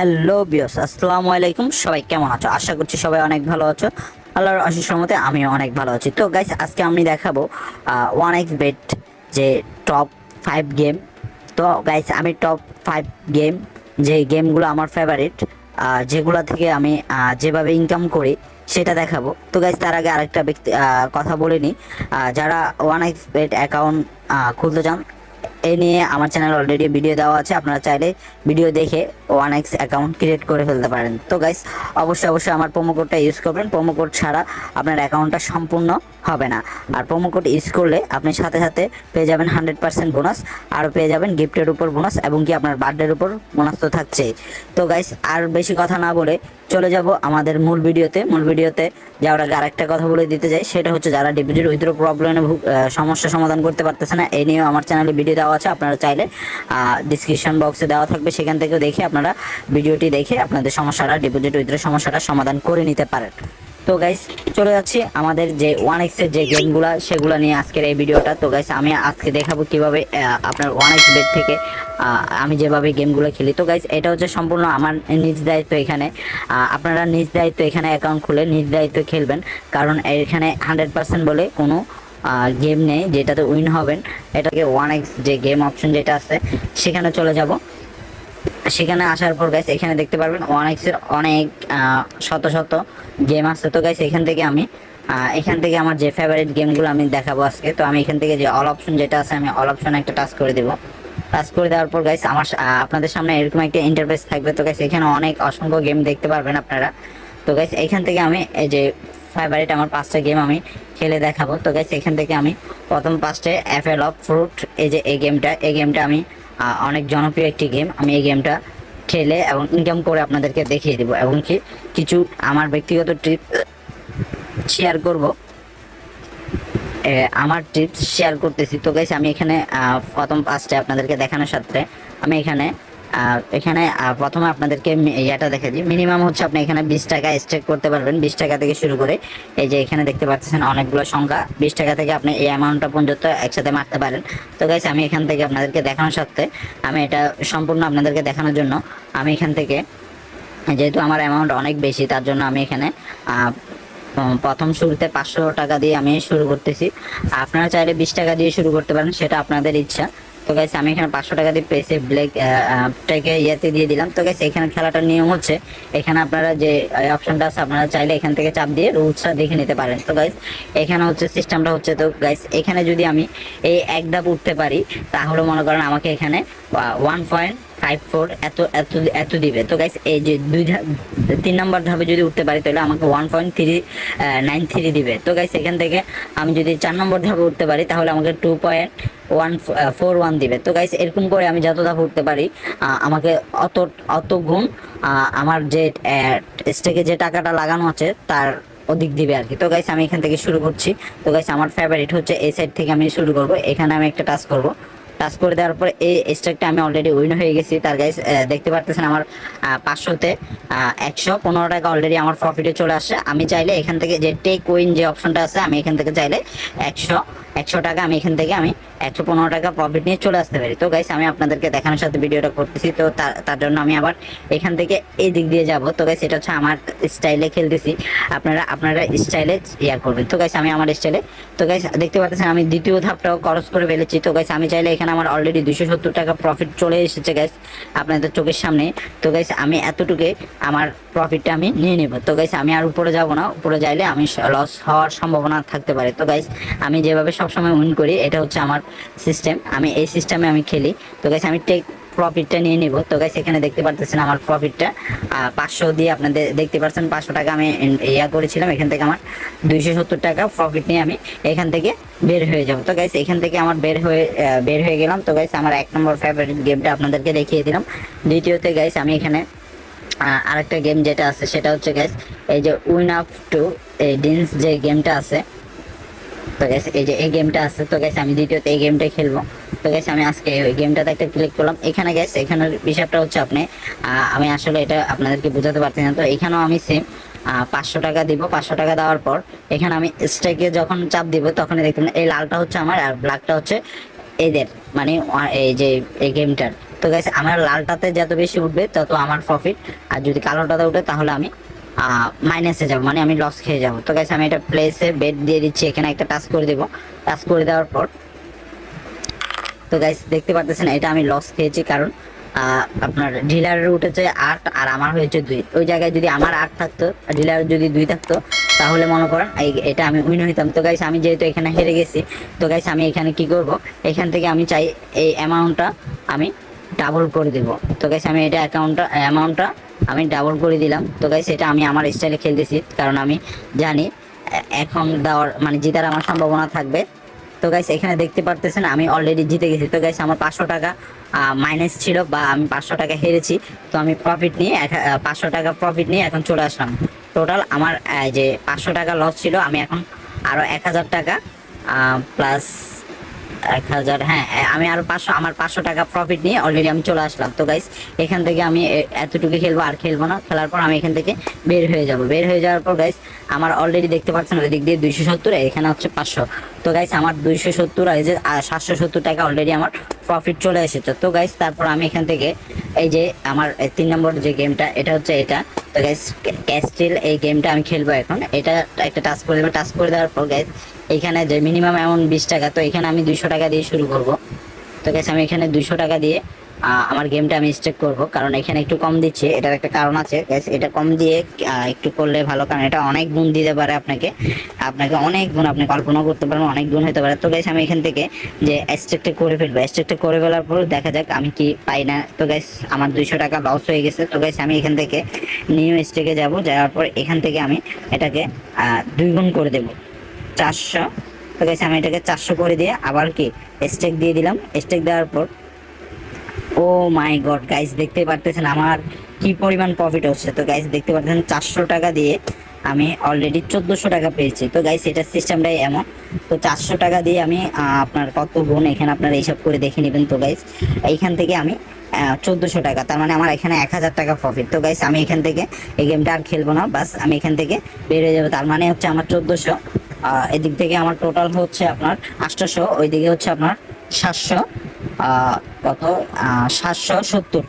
Hello বিয়স, আসসালামু আলাইকুম। সবাই কেমন আছো? আশা করছি সবাই অনেক ভালো আছো। আল্লাহর অশেষ রহমতে আমিও অনেক ভালো আছি। তো গাইস, আজকে আমি দেখাবো 1xBet যে টপ 5 গেম। তো গাইস, আমি টপ 5 গেম, যে গেমগুলো আমার ফেভারিট, যেগুলো থেকে আমি যেভাবে ইনকাম করি সেটা দেখাবো। তো গাইস, তার আগে আরেকটা কথা বলে নিই। যারা 1xBet অ্যাকাউন্ট খুলতে চান, এ নিয়ে আমার চ্যানেল অলরেডি ভিডিও দেওয়া আছে, আপনারা চাইলে ভিডিও দেখে 1x অ্যাকাউন্ট ক্রিয়েট করে ফেলতে পারেন। তো গাইস, অবশ্যই আমার প্রোমো কোডটা ইউজ করবেন। প্রোমো কোড ছাড়া আপনার অ্যাকাউন্টটা সম্পূর্ণ হবে না। আর প্রোমো কোড ইউজ করলে আপনি সাথে সাথে পেয়ে যাবেন 100% বোনাস, আরও পেয়ে যাবেন গিফটের উপর বোনাস, এবং কি আপনার বার্থডের উপর বোনাস তো থাকছেই। তো গাইস, আর বেশি কথা না বলে চলে যাব আমাদের মূল ভিডিওতে যাওয়ার আগে আরেকটা কথা বলে দিতে চাই, সেটা হচ্ছে যারা ডিপোজিট উইথড্র প্রবলেমে সমস্যা সমাধান করতে পারতেছে না, এই নিয়েও আমার চ্যানেলে ভিডিও দেওয়া আছে। আপনারা চাইলে ডিসক্রিপশন বক্সে দেওয়া থাকবে, সেখান থেকেও দেখে আপনারা ভিডিওটি দেখে আপনাদের সমস্যাটা, ডিপোজিট উইথড্র সমস্যাটা সমাধান করে নিতে পারেন। তো গাইস, চলে যাচ্ছি আমাদের যে 1x এর যে গেমগুলো সেগুলো নিয়ে আজকের এই ভিডিওটা। তো গাইস, আমি আজকে দেখাবো কিভাবে আপনার 1xBet থেকে আমি যেভাবে গেমগুলো খেলি। তো গাইস, এটা হচ্ছে সম্পূর্ণ আমার নিজ দায়িত্ব। এখানে আপনারা নিজ দায়িত্ব এখানে অ্যাকাউন্ট খুলে নিজ দায়িত্ব খেলবেন, কারণ এখানে 100% বলে কোনো গেম নেই যেটাতে উইন হবেন। এটাকে 1x যে গেম অপশন যেটা আছে সেখানে চলে যাব। সেখানে আসার পর গাইস, এখানে দেখতে পারবেন 1x এর অনেক শত শত গেম আছে। তো গাইস, এখান থেকে আমার যে ফেভারিট গেমগুলো আমি দেখাবো আজকে। তো আমি এখান থেকে যে অল অপশন যেটা আছে, আমি অল অপশন একটা টাচ করে দেবো। টাচ করে দেওয়ার পর গাইস, আমার আপনাদের সামনে এরকম একটা ইন্টারফেস থাকবে। তো গাইস, এখানে অনেক অসংখ্য গেম দেখতে পারবেন আপনারা। তো গাইস, এখান থেকে আমি এই যে ফেভারিট আমার 5টা গেম আমি খেলে দেখাবো। তো গাইস, এখান থেকে আমি প্রথম 5টে অ্যাপেল অফ ফ্রুট, এই গেমটা আমি অনেক জনপ্রিয় একটি গেম। আমি এই গেমটা খেলে এবং ইনকাম করে আপনাদেরকে দেখিয়ে দেবো, এবং কি কিছু আমার ব্যক্তিগত টিপস শেয়ার করব। আমার টিপস শেয়ার করতেছি। তো গাইস, আমি এখানে প্রথম 5টে আপনাদেরকে দেখানোর সাথে আমি এখানে প্রথমে আপনাদেরকে ইয়াটা দেখে দিই। মিনিমাম হচ্ছে আপনি এখানে 20 টাকা স্টেক করতে পারবেন। 20 টাকা থেকে শুরু করে এই যে এখানে দেখতে পাচ্ছেন অনেকগুলো সংখ্যা। 20 টাকা থেকে আপনি এই অ্যামাউন্টটা পর্যন্ত একসাথে মারতে পারেন। তো গাইস, আমি এখান থেকে আপনাদেরকে দেখানোর সাথে আমি এটা সম্পূর্ণ আপনাদেরকে দেখানোর জন্য আমি এখান থেকে, যেহেতু আমার অ্যামাউন্ট অনেক বেশি, তার জন্য আমি এখানে প্রথম শুরুতে 500 টাকা দিয়ে আমি শুরু করতেছি। আপনারা চাইলে 20 টাকা দিয়ে শুরু করতে পারেন, সেটা আপনাদের ইচ্ছা। তো গাইস, আমি এখানে 500 টাকা দিয়ে পেসে ব্ল্যাকটাকে ইয়েতে দিয়ে দিলাম। তো গাইস, এখানে খেলাটার নিয়ম হচ্ছে, এখানে আপনারা যে অপশনটা আছে আপনারা চাইলে এখান থেকে চাপ দিয়ে রুলসটা দেখে নিতে পারেন। তো গাইস, এখানে হচ্ছে সিস্টেমটা হচ্ছে, তো গাইস এখানে যদি আমি এই এক ধাপ উঠতে পারি, তাহলে মনে করেন আমাকে এখানে 1.54 এত এত এত দিবে। তো গাইস, এই যে 3 নম্বর ধাপে যদি উঠতে পারি, তাহলে আমাকে 1.393 দিবে। তো গাইস, এখান থেকে আমি যদি 4 নম্বর ধাপে উঠতে পারি, তাহলে আমাকে 2.141 দিবে। তো গাইস, এরকম করে আমি যত ধাপ উঠতে পারি আমাকে অত গুণ আমার যে স্টেকে যে টাকাটা লাগানো আছে তার অধিক দিবে আর কি। তো গাইস, আমি এখান থেকে শুরু করছি। তো গাইস, আমার ফেভারিট হচ্ছে এই সাইড থেকে আমি শুরু করব। এখানে আমি একটা টাচ করব। টাচ করে দেওয়ার পরে এই স্ট্রাকটা আমি অলরেডি উইন হয়ে গেছি। তার গাইস, দেখতে পারতেছেন আমার 500তে 115 টাকা অলরেডি আমার প্রফিটে চলে আসছে। আমি চাইলে এখান থেকে যে টেক উইন যে অপশনটা আছে, আমি এখান থেকে চাইলে 100 টাকা আমি এখান থেকে 115 টাকা প্রফিট নিয়ে চলে আসতে পারি। তো গাইস, আমি আপনাদেরকে দেখানোর সাথে ভিডিওটা করতেছি। তো তার জন্য আমি আবার এখান থেকে এই দিক দিয়ে যাব। তো গাইস, এটা হচ্ছে আমার স্টাইলে খেলতেছি, আপনারা স্টাইলে ইয়া করবেন। তো গাইস, আমি আমার স্টাইলে, তো গাইস দেখতে পাচ্ছেন আমি দ্বিতীয় ধাপটাও ক্রস করে ফেলেছি। তো গাইস, আমি চাইলে এখানে আমার অলরেডি 270 টাকা প্রফিট চলে এসেছে গাইস আপনাদের চোখের সামনে। তো গাইস, আমি এতটুকুই আমার প্রফিটটা আমি নিয়ে নেব। তো গাইস, আমি আর উপরে যাব না, উপরে যাইলে আমি লস হওয়ার সম্ভাবনা থাকতে পারে। তো গাইস, আমি যেভাবে সবসময় উইন করি, এটা হচ্ছে আমার সিস্টেম, আমি এই সিস্টেমে আমি খেলি। তো গাইস, আমি টেক প্রফিটটা নিয়ে নিব। তো গাইস, এখানে দেখতে পাচ্ছেন আমার প্রফিটটা 500 দিয়ে, আপনাদের দেখতে পাচ্ছেন 500 টাকা আমি ইয়া করেছিলাম। এখান থেকে আমার 270 টাকা প্রফিট নিয়ে আমি এখান থেকে বের হয়ে যাব। তো গাইস, এখান থেকে আমার বের হয়ে গেলাম। তো গাইস, আমার 1 নম্বর ফেভারিট গেমটা আপনাদেরকে দেখিয়ে দিলাম। দ্বিতীয়তে গাইস, আমি এখানে আরেকটা গেম যেটা আছে সেটা হচ্ছে গাইস এই যে উইন আপ টু এই ডিন্স যে গেমটা আছে। তো গাইস, এই যে এই গেমটা আছে। তো গাইস, আমি দ্বিতীয়তে এই গেমটাই খেলবো। তো গাইস, আমি আজকে ওই গেমটাতে একটা ক্লিক করলাম। এখানে গাইস, এখানের বিষয়টা হচ্ছে আমি আসলে এটা আপনাদেরকে বোঝাতে পারছি না। তো এখানেও আমি সেম 500 টাকা দিব। 500 টাকা দেওয়ার পর এখানে আমি স্ট্রাইকে যখন চাপ দিব, তখনই দেখবেন এই লালটা হচ্ছে আমার আর ব্ল্যাকটা হচ্ছে এদের, মানে এই যে এই গেমটার। তো গাইস আমার লালটাতে যত বেশি উঠবে তত আমার প্রফিট, আর যদি কালোটাতে উঠে তাহলে আমি মাইনাসে যাব, মানে আমি লস খেয়ে যাব। তো গাইস আমি এটা প্লেসে বেট দিয়ে দিচ্ছি, এখানে একটা টাচ করে দেবো। টাচ করে দেওয়ার পর তো গাইস দেখতে পাচ্ছেন এটা আমি লস খেয়েছি, কারণ আপনার ডিলারের উঠেছে 8 আর আমার হয়েছে 2। ওই জায়গায় যদি আমার 8 থাকতো, ডিলারের যদি 2 থাকতো, তাহলে মনে করেন এটা আমি উইন হইতাম। তো গাইস আমি যেহেতু এখানে হেরে গেছি, তো গাইস আমি এখানে কি করব, এখান থেকে আমি চাই এই অ্যামাউন্টটা আমি ডাবল করে দেব। তো গাইস আমি এটা অ্যামাউন্টটা আমি ডাবল করে দিলাম। তো গাইস এটা আমি আমার স্টাইলে খেলতেছি, কারণ আমি জানি এখন দেওয়ার মানে জেতার আমার সম্ভাবনা থাকবে। তো গাইস এখানে দেখতে পারতেছেন আমি অলরেডি জিতে গেছি। তো গাইস আমার 500 টাকা মাইনাস ছিল, বা আমি 500 টাকা হেরেছি। তো আমি প্রফিট নিয়ে 500 টাকা প্রফিট নিয়ে এখন চলে আসলাম। টোটাল আমার যে 500 টাকা লস ছিল, আমি এখন আরো 1000 টাকা প্লাস 1000, হ্যাঁ আমি আরো 500, আমার 500 টাকা প্রফিট নিয়ে অলরেডি আমি চলে আসলাম। তো গাইস এখান থেকে আমি এতটুকু খেলবো, আর খেলবো না। খেলার পর আমি এখান থেকে বের হয়ে যাব। বের হয়ে যাওয়ার পর গাইস আমার অলরেডি দেখতে পাচ্ছেন ওই দিক দিয়ে 270, এখানে হচ্ছে 500। তো গাইস আমার 270 আর এই যে 770 টাকা অলরেডি আমার প্রফিট চলে এসেছে। তো গাইস তারপর আমি এখান থেকে এই যে আমার 3 নম্বর যে গেমটা, এটা হচ্ছে এটা। তো গাইস ক্যাস্টেল এই গেমটা আমি খেলবো এখন। এটা একটা টাচ করে দেবো। টাচ করে দেওয়ার পর গাইস এখানে যে মিনিমাম অ্যামাউন্ট 20 টাকা, তো এখানে আমি 200 টাকা দিয়ে শুরু করব। তো গাইস আমি এখানে 200 টাকা দিয়ে আমার গেমটা আমি স্টার্ট করব, কারণ এখানে একটু কম দিচ্ছে। এটার একটা কারণ আছে গাইস, এটা কম দিয়ে একটু করলে ভালো, কারণ এটা অনেক গুণ দিতে পারে আপনাকে। আপনাকে অনেক গুণ, আপনি কল্পনা করতে পারবেন অনেক গুণ হতে পারে। তো গাইস আমি এখান থেকে যে স্টেকটা করে ফেলবো, স্টেকটা করে ফেলার পর দেখা যাক আমি কি পাই না। তো গাইস আমার 200 টাকা লস হয়ে গেছে। তো গাইস আমি এখান থেকে নিউ স্টেকে যাব, যাওয়ার পর এখান থেকে আমি এটাকে 2 গুণ করে দেবো, 400। তো গাইস আমি এটাকে 400 করে দিয়ে আবার কি স্টেক দিয়ে দিলাম। স্টেক দেওয়ার পর ও মাই গড গাইস দেখতে পারতেছেন আমার কি পরিমাণ প্রফিট হচ্ছে। তো গাইস দেখতে পাচ্ছেন 400 টাকা দিয়ে আমি অলরেডি 1400 টাকা পেয়েছি। তো গাইস এটা সিস্টেমটাই এমন। তো 400 টাকা দিয়ে আমি আপনার কত গুণ এখানে আপনারা এইসব করে দেখে নেবেন। তো গাইস এইখান থেকে আমি 1400 টাকা, তার মানে আমার এখানে 1000 টাকা প্রফিট। তো গাইস আমি এখান থেকে এই গেমটা আর খেলবো না, বাস আমি এখান থেকে বের হয়ে যাবো। তার মানে হচ্ছে আমার 1400, এদিক থেকে আমার টোটাল হচ্ছে আপনার 800, ওইদিকে হচ্ছে আপনার 700, কত 770,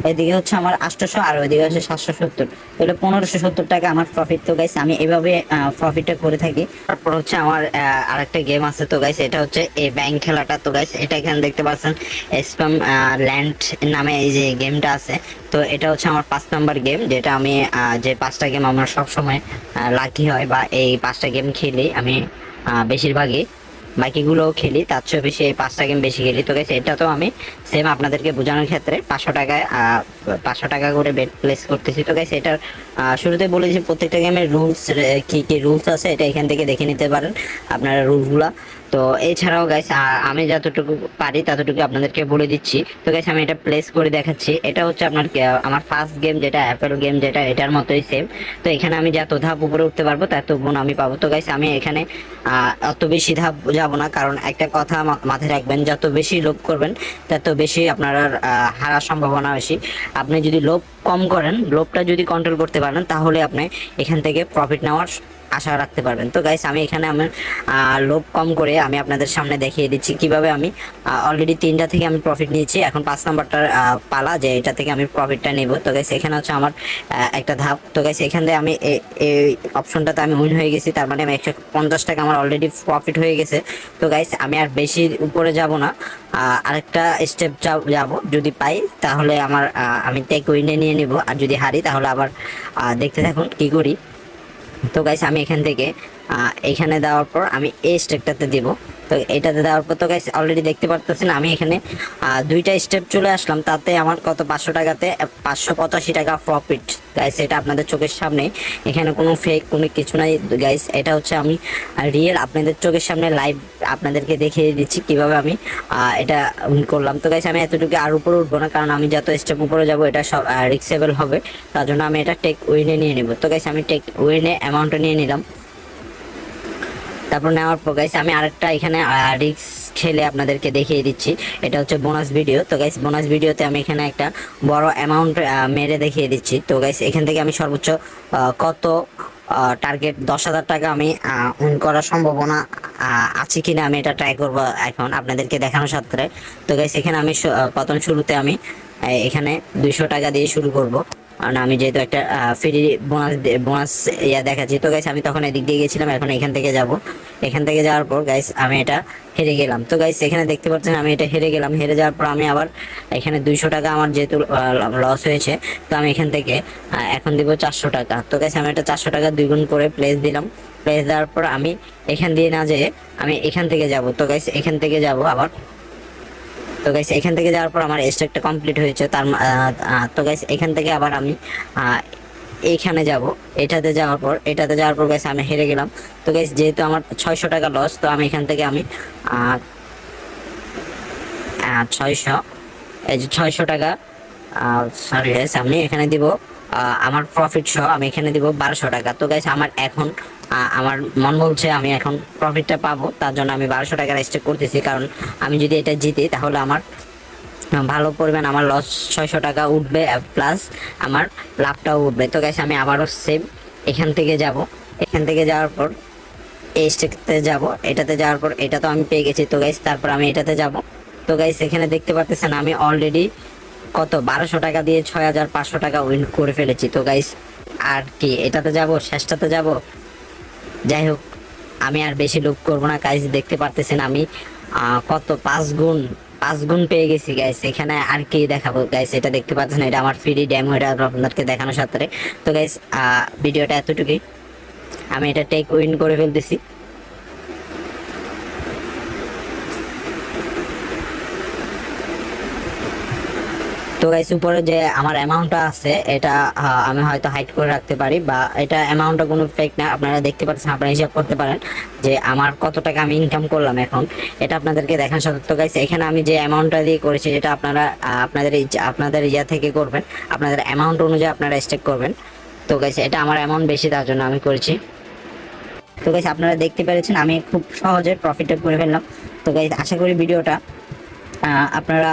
এদিকে হচ্ছে আমার 800 আর ওইদিকে হচ্ছে 770, তাহলে 1570 টাকা আমার প্রফিট। তো গাইস আমি এভাবে প্রফিটটা করে থাকি। তারপর হচ্ছে আমার আরেকটা গেম আছে। তো গাইস এটা হচ্ছে এই ব্যাংক খেলাটা। তো গাইস এটা এখানে দেখতে পাচ্ছেন স্প্যাম ল্যান্ড নামে এই যে গেমটা আছে। তো এটা হচ্ছে আমার 5 নাম্বার গেম, যেটা আমি যে 5টা গেম আমার সবসময় লাকি হয়, বা এই 5টা গেম খেলি আমি বেশিরভাগই, বাকিগুলোও খেলি, তার চেয়ে বেশি এই 5টা গেম বেশি খেলি। তো গাইস এটা তো আমি সেম আপনাদেরকে বোঝানোর ক্ষেত্রে 500 টাকায় 500 টাকা করে বেট প্লেস করতেছি। তো গাইস এটার শুরুতে বলেছি প্রত্যেকটা গেমের রুলস, কি কি রুলস আছে এটা এখান থেকে দেখে নিতে পারেন আপনারা রুলসগুলা। তো এছাড়াও গাইস আমি যতটুকু পারি ততটুকু আপনাদেরকে বলে দিচ্ছি। তো গাইস আমি এটা প্লেস করে দেখাচ্ছি। এটা হচ্ছে আপনার আমার ফার্স্ট গেম, যেটা অ্যাপেল গেম, যেটা এটার মতোই সেম। তো এখানে আমি যত ধাপ উপরে উঠতে পারবো তত গুণ আমি পাবো। তো গাইস আমি এখানে অত বেশি ধাপ যাব না, কারণ একটা কথা মাথায় রাখবেন, যত বেশি লোভ করবেন তত বেশি আপনার হারার সম্ভাবনা বেশি। আপনি যদি লোভ কম করেন, লোভটা যদি কন্ট্রোল করতে পারেন, তাহলে আপনি এখান থেকে প্রফিট নেওয়ার আশা রাখতে পারবেন। তো গাইস আমি এখানে আমার লোভ কম করে আমি আপনাদের সামনে দেখিয়ে দিচ্ছি কিভাবে আমি অলরেডি 3টা থেকে আমি প্রফিট নিয়েছি। এখন 5 নাম্বারটার পালা, যে এটা থেকে আমি প্রফিটটা নেব। তো গাইস এখানে হচ্ছে আমার একটা ধাপ। তো গাইস এখান থেকে আমি এই অপশনটাতে আমি উইন হয়ে গেছি, তার মানে আমি 150 টাকা আমার অলরেডি প্রফিট হয়ে গেছে। তো গাইস আমি আর বেশি উপরে যাব না, আরেকটা স্টেপ যাব, যদি পাই তাহলে আমার আমি টেক উইনে নিয়ে নিব, আর যদি হারি তাহলে আবার দেখতে থাকুন কি করি। তো গাইস আমি এখান থেকে এখানে দেওয়ার পর আমি এই স্টেপটাতে দিব। তো এটাতে দেওয়ার পর তো গাইস অলরেডি দেখতে পারতেছেন আমি এখানে 2টা স্টেপ চলে আসলাম, তাতে আমার কত 500 টাকাতে 585 টাকা প্রফিট। গাইস এটা আপনাদের চোখের সামনে, এখানে কোনো ফেক কোনো কিছু নাই গাইস, এটা হচ্ছে আমি রিয়েল আপনাদের চোখের সামনে লাইভ আপনাদেরকে দেখিয়ে দিচ্ছি কিভাবে আমি এটা করলাম। তো গাইস আমি এতটুকু আর উপরে উঠবো না, কারণ আমি যত স্টেপ উপরে যাব এটা সব রিক্সেবল হবে, তার জন্য আমি এটা টেক উইনে নিয়ে নেব। তো গাইস আমি টেক উইনে অ্যামাউন্টটা নিয়ে নিলাম। তারপর নেওয়ার পর গাইস আমি আরেকটা এখানে রিক্স খেলে আপনাদেরকে দেখিয়ে দিচ্ছি। এটা হচ্ছে বোনাস ভিডিও। তো গাইস বোনাস ভিডিওতে আমি এখানে একটা বড় অ্যামাউন্ট মেরে দেখিয়ে দিচ্ছি। তো গাইস এখান থেকে আমি সর্বোচ্চ কত টার্গেট 10,000 টাকা আমি উইন করার সম্ভাবনা আছে কিনা আমি এটা ট্রাই করব এখন আপনাদেরকে দেখানোর সাথে। তো গাইস এখানে আমি প্রথম শুরুতে আমি এখানে 200 টাকা দিয়ে শুরু করব, কারণ আমি যেহেতু একটা ফ্রি বোনাস ইয়া দেখাচ্ছি। তো গাইস আমি তখন এদিক দিয়ে গেছিলাম, এখন এখান থেকে যাব। এখান থেকে যাওয়ার পর গাইস আমি এটা হেরে গেলাম। তো গাইস এখানে দেখতে পাচ্ছেন আমি এটা হেরে গেলাম। হেরে যাওয়ার পর আমি আবার এখানে 200 টাকা আমার যেহেতু লস হয়েছে, তো আমি এখান থেকে এখন দিব 400 টাকা। তো গাইস আমি এটা 400 টাকা দ্বিগুণ করে প্লেস দিলাম। প্লেস দেওয়ার পর আমি এখান দিয়ে না যেয়ে আমি এখান থেকে যাব। তো গাইস এখান থেকে যাব আবার। তো গাইস এখান থেকে যাওয়ার পর আমার স্ট্যাকটা কমপ্লিট হয়েছে। তো গাইস এখান থেকে আবার আমি এইখানে যাব। এটাতে যাওয়ার পর গাইস আমি হেরে গেলাম। তো গাইস যেহেতু আমার 600 টাকা লস, তো আমি এখান থেকে আমি 600, এই যে 600 টাকা, সরি গাইস আমি এখানে দিব আমার প্রফিট সহ আমি এখানে দিব 1200 টাকা। তো গাইস আমার এখন আমার মন বলছে আমি এখন প্রফিটটা পাবো, তার জন্য আমি 1200 টাকার স্টেক করতেছি। কারণ আমি যদি এটা জিতি তাহলে আমার ভালো পরিমাণ আমার লস 600 টাকা উঠবে, প্লাস আমার লাভটাও উঠবে। তো গাইস আমি আবারও সেম এখান থেকে যাব। এখান থেকে যাওয়ার পর এই স্টেকতে যাব। এটাতে যাওয়ার পর এটা তো আমি পেয়ে গেছি। তো গাইস তারপর আমি এটাতে যাব। তো গাইস এখানে দেখতে পাচ্ছেন আমি অলরেডি কত 1200 টাকা দিয়ে 6500 টাকা উইন করে ফেলেছি। তো গাইস আর কি এটাতে যাব, শেষটাতে যাব। যাই হোক, আমি আর বেশি লোভ করবো না। গাইস দেখতে পারতেছেন আমি কত 5 গুণ পেয়ে গেছি গাইস। এখানে আর কি দেখাবো গাইস, এটা দেখতে পাচ্ছেন এটা আমার ফ্রি ডেমো, এটা আপনাদেরকে দেখানোর সাথে। তো গাইস ভিডিওটা এতটুকুই, আমি এটা টেক উইন করে ফেলতেছি। তো গাইস উপরে যে আমার অ্যামাউন্টটা আছে এটা আমি হয়তো হাইড করে রাখতে পারি, বা এটা অ্যামাউন্টটা কোনো ফেক না, আপনারা দেখতে পাচ্ছেন, আপনারা হিসাব করতে পারেন যে আমার কত টাকা আমি ইনকাম করলাম এখন, এটা আপনাদেরকে দেখার সাথে। তো গাইস এখানে আমি যে অ্যামাউন্টটা দিয়ে করেছি এটা আপনারা আপনাদের ইয়া থেকে করবেন, আপনাদের অ্যামাউন্ট অনুযায়ী আপনারা স্টেক করবেন। তো গাইস এটা আমার অ্যামাউন্ট বেশি, তার জন্য আমি করেছি। তো গাইস আপনারা দেখতে পেরেছেন আমি খুব সহজে প্রফিটটা করে ফেললাম। তো গাইস আশা করি ভিডিওটা আপনারা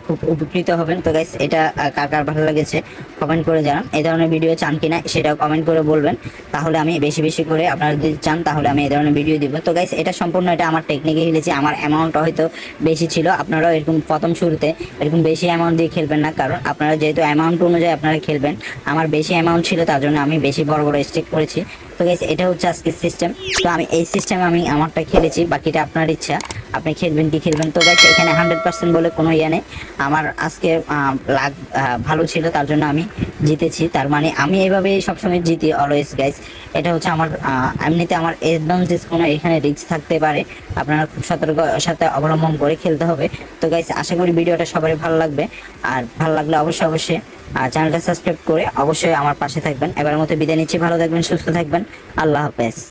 খুব উপকৃত হবেন। তো গাইস এটা কার কার ভালো লেগেছে কমেন্ট করে জানান। এই ধরনের ভিডিও চান কিনা সেটাও কমেন্ট করে বলবেন, তাহলে আমি বেশি বেশি করে, আপনারা যদি চান তাহলে আমি এই ধরনের ভিডিও দিব। তো গাইস এটা সম্পূর্ণ এটা আমার টেকনিকে খেলেছি, আমার অ্যামাউন্ট হয়তো বেশি ছিল। আপনারাও এরকম প্রথম শুরুতে এরকম বেশি অ্যামাউন্ট দিয়ে খেলবেন না, কারণ আপনারা যেহেতু অ্যামাউন্ট অনুযায়ী আপনারা খেলবেন। আমার বেশি অ্যামাউন্ট ছিল, তার জন্য আমি বেশি বড় বড় স্টেক করেছি। তো গাইস এটা হচ্ছে আজকের সিস্টেম। তো আমি এই সিস্টেমে আমি আমারটা খেলেছি, বাকিটা আপনার ইচ্ছা, আপনি খেলবেন কি খেলবেন। তো গাইস এখানে 100% বলে কোনো ইয়ে নেই, আমার আজকে লাক ভালো ছিল, তার জন্য আমি জিতেছি। তার মানে আমি এইভাবে সবসময় জিতি অলওয়েজ গাইস। এটা হচ্ছে আমার এমনিতে আমার অ্যাডভান্টেজ, কোনো এখানে রিস্ক থাকতে পারে, আপনারা খুব সতর্কতার সাথে অবলম্বন করে খেলতে হবে। তো গাইস আশা করি ভিডিওটা সবারই ভালো লাগবে, আর ভালো লাগলে অবশ্যই চ্যানেলটা সাবস্ক্রাইব করে অবশ্যই আমার পাশে থাকবেন। এবার মতো বিদায় নিচ্ছি, ভালো থাকবেন, সুস্থ থাকবেন, আল্লাহ হাফেজ।